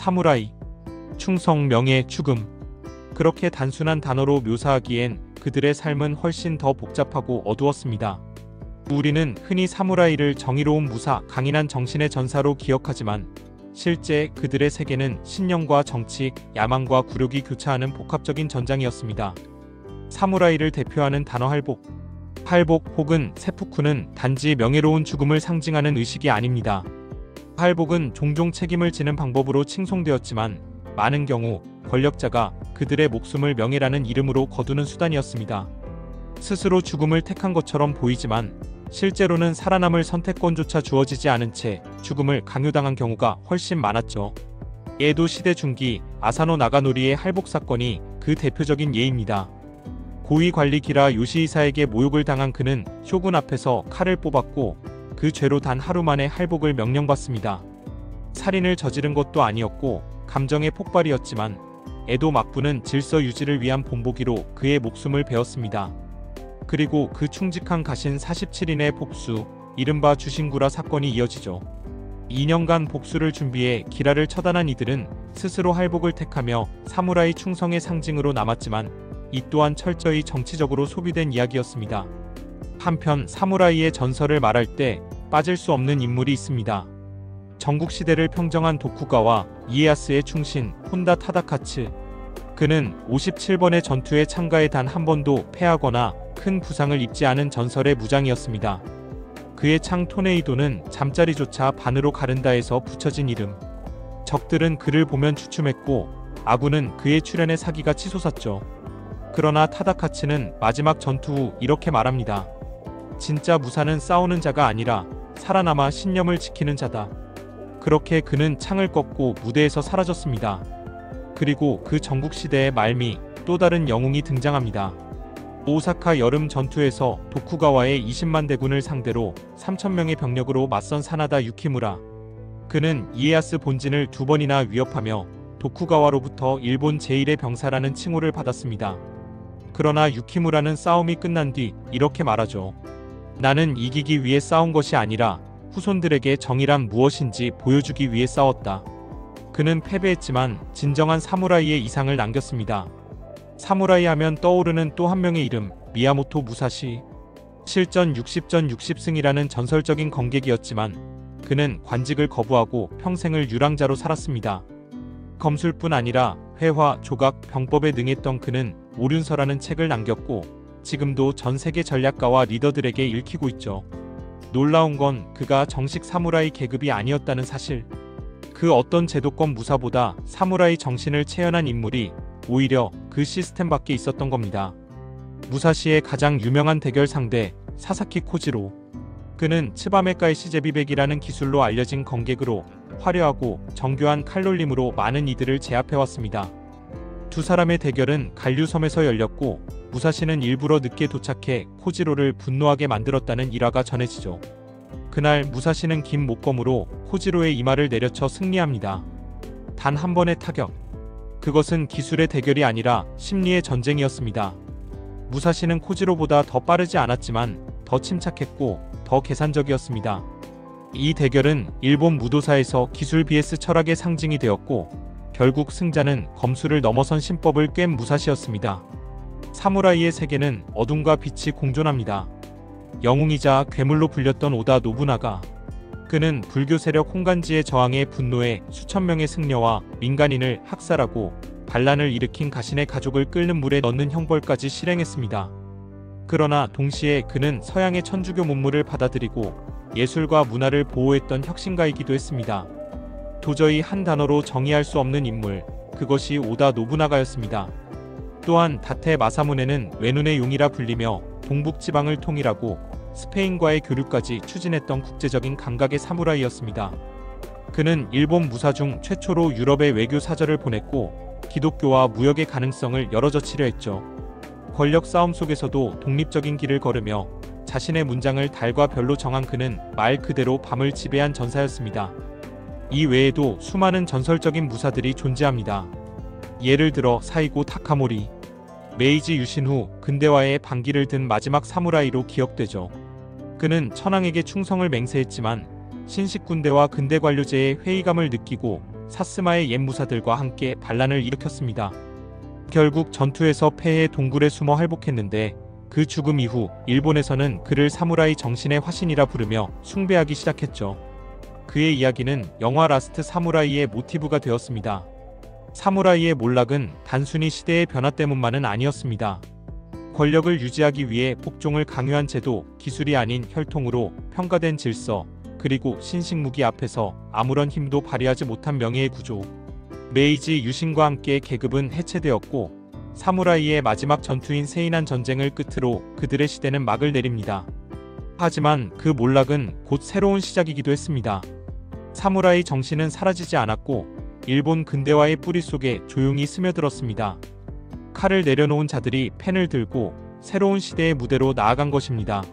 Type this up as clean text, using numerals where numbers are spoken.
사무라이, 충성, 명예, 죽음. 그렇게 단순한 단어로 묘사하기엔 그들의 삶은 훨씬 더 복잡하고 어두웠습니다. 우리는 흔히 사무라이를 정의로운 무사, 강인한 정신의 전사로 기억하지만 실제 그들의 세계는 신념과 정치, 야망과 굴욕이 교차하는 복합적인 전장이었습니다. 사무라이를 대표하는 단어 할복. 할복 혹은 세푸쿠는 단지 명예로운 죽음을 상징하는 의식이 아닙니다. 할복은 종종 책임을 지는 방법으로 칭송되었지만 많은 경우 권력자가 그들의 목숨을 명예라는 이름으로 거두는 수단이었습니다. 스스로 죽음을 택한 것처럼 보이지만 실제로는 살아남을 선택권조차 주어지지 않은 채 죽음을 강요당한 경우가 훨씬 많았죠. 에도 시대 중기 아사노 나가노리의 할복 사건이 그 대표적인 예입니다. 고위 관리 기라 요시히사에게 모욕을 당한 그는 쇼군 앞에서 칼을 뽑았고 그 죄로 단 하루 만에 할복을 명령받습니다. 살인을 저지른 것도 아니었고 감정의 폭발이었지만 에도 막부는 질서 유지를 위한 본보기로 그의 목숨을 베었습니다. 그리고 그 충직한 가신 47인의 복수, 이른바 주신구라 사건이 이어지죠. 2년간 복수를 준비해 기라를 처단한 이들은 스스로 할복을 택하며 사무라이 충성의 상징으로 남았지만 이 또한 철저히 정치적으로 소비된 이야기였습니다. 한편 사무라이의 전설을 말할 때 빠질 수 없는 인물이 있습니다. 전국시대를 평정한 도쿠가와 이에야스의 충신 혼다 타다카츠. 그는 57번의 전투에 참가해 단 한 번도 패하거나 큰 부상을 입지 않은 전설의 무장이었습니다. 그의 창 토네이도는 잠자리조차 반으로 가른다에서 붙여진 이름. 적들은 그를 보면 주춤했고 아군은 그의 출현에 사기가 치솟았죠. 그러나 타다카츠는 마지막 전투 후 이렇게 말합니다. 진짜 무사는 싸우는 자가 아니라 살아남아 신념을 지키는 자다. 그렇게 그는 창을 꺾고 무대에서 사라졌습니다. 그리고 그 전국시대의 말미 또 다른 영웅이 등장합니다. 오사카 여름 전투에서 도쿠가와의 20만 대군을 상대로 3,000명의 병력으로 맞선 사나다 유키무라. 그는 이에야스 본진을 2번이나 위협하며 도쿠가와로부터 일본 제1의 병사라는 칭호를 받았습니다. 그러나 유키무라는 싸움이 끝난 뒤 이렇게 말하죠. 나는 이기기 위해 싸운 것이 아니라 후손들에게 정의란 무엇인지 보여주기 위해 싸웠다. 그는 패배했지만 진정한 사무라이의 이상을 남겼습니다. 사무라이 하면 떠오르는 또 한 명의 이름, 미야모토 무사시. 실전 60전 60승이라는 전설적인 검객이었지만 그는 관직을 거부하고 평생을 유랑자로 살았습니다. 검술뿐 아니라 회화, 조각, 병법에 능했던 그는 오륜서라는 책을 남겼고 지금도 전 세계 전략가와 리더들에게 읽히고 있죠. 놀라운 건 그가 정식 사무라이 계급이 아니었다는 사실. 그 어떤 제도권 무사보다 사무라이 정신을 체현한 인물이 오히려 그 시스템 밖에 있었던 겁니다. 무사시의 가장 유명한 대결 상대 사사키 코지로. 그는 츠바메카이 시제비백이라는 기술로 알려진 검객으로 화려하고 정교한 칼놀림으로 많은 이들을 제압해왔습니다. 두 사람의 대결은 간류섬에서 열렸고 무사시는 일부러 늦게 도착해 코지로를 분노하게 만들었다는 일화가 전해지죠. 그날 무사시는 긴 목검으로 코지로의 이마를 내려쳐 승리합니다. 단 한 번의 타격. 그것은 기술의 대결이 아니라 심리의 전쟁이었습니다. 무사시는 코지로보다 더 빠르지 않았지만 더 침착했고 더 계산적이었습니다. 이 대결은 일본 무도사에서 기술 vs 철학의 상징이 되었고 결국 승자는 검술을 넘어선 신법을 꿰은 무사시였습니다. 사무라이의 세계는 어둠과 빛이 공존합니다. 영웅이자 괴물로 불렸던 오다 노부나가. 그는 불교 세력 홍간지의 저항에 분노해 수천 명의 승려와 민간인을 학살하고 반란을 일으킨 가신의 가족을 끓는 물에 넣는 형벌까지 실행했습니다. 그러나 동시에 그는 서양의 천주교 문물을 받아들이고 예술과 문화를 보호했던 혁신가이기도 했습니다. 도저히 한 단어로 정의할 수 없는 인물, 그것이 오다 노부나가였습니다. 또한 다테 마사무네는 외눈의 용이라 불리며 동북지방을 통일하고 스페인과의 교류까지 추진했던 국제적인 감각의 사무라이였습니다. 그는 일본 무사 중 최초로 유럽에 외교 사절을 보냈고 기독교와 무역의 가능성을 열어젖히려 했죠. 권력 싸움 속에서도 독립적인 길을 걸으며 자신의 문장을 달과 별로 정한 그는 말 그대로 밤을 지배한 전사였습니다. 이 외에도 수많은 전설적인 무사들이 존재합니다. 예를 들어 사이고 타카모리. 메이지 유신 후 근대화의 반기를 든 마지막 사무라이로 기억되죠. 그는 천황에게 충성을 맹세했지만 신식 군대와 근대 관료제의 회의감을 느끼고 사스마의 옛 무사들과 함께 반란을 일으켰습니다. 결국 전투에서 패해 동굴에 숨어 할복했는데 그 죽음 이후 일본에서는 그를 사무라이 정신의 화신이라 부르며 숭배하기 시작했죠. 그의 이야기는 영화 라스트 사무라이의 모티브가 되었습니다. 사무라이의 몰락은 단순히 시대의 변화 때문만은 아니었습니다. 권력을 유지하기 위해 복종을 강요한 제도, 기술이 아닌 혈통으로 평가된 질서, 그리고 신식무기 앞에서 아무런 힘도 발휘하지 못한 명예의 구조. 메이지 유신과 함께 계급은 해체되었고 사무라이의 마지막 전투인 세이난 전쟁을 끝으로 그들의 시대는 막을 내립니다. 하지만 그 몰락은 곧 새로운 시작이기도 했습니다. 사무라이 정신은 사라지지 않았고 일본 근대화의 뿌리 속에 조용히 스며들었습니다. 칼을 내려놓은 자들이 펜을 들고 새로운 시대의 무대로 나아간 것입니다.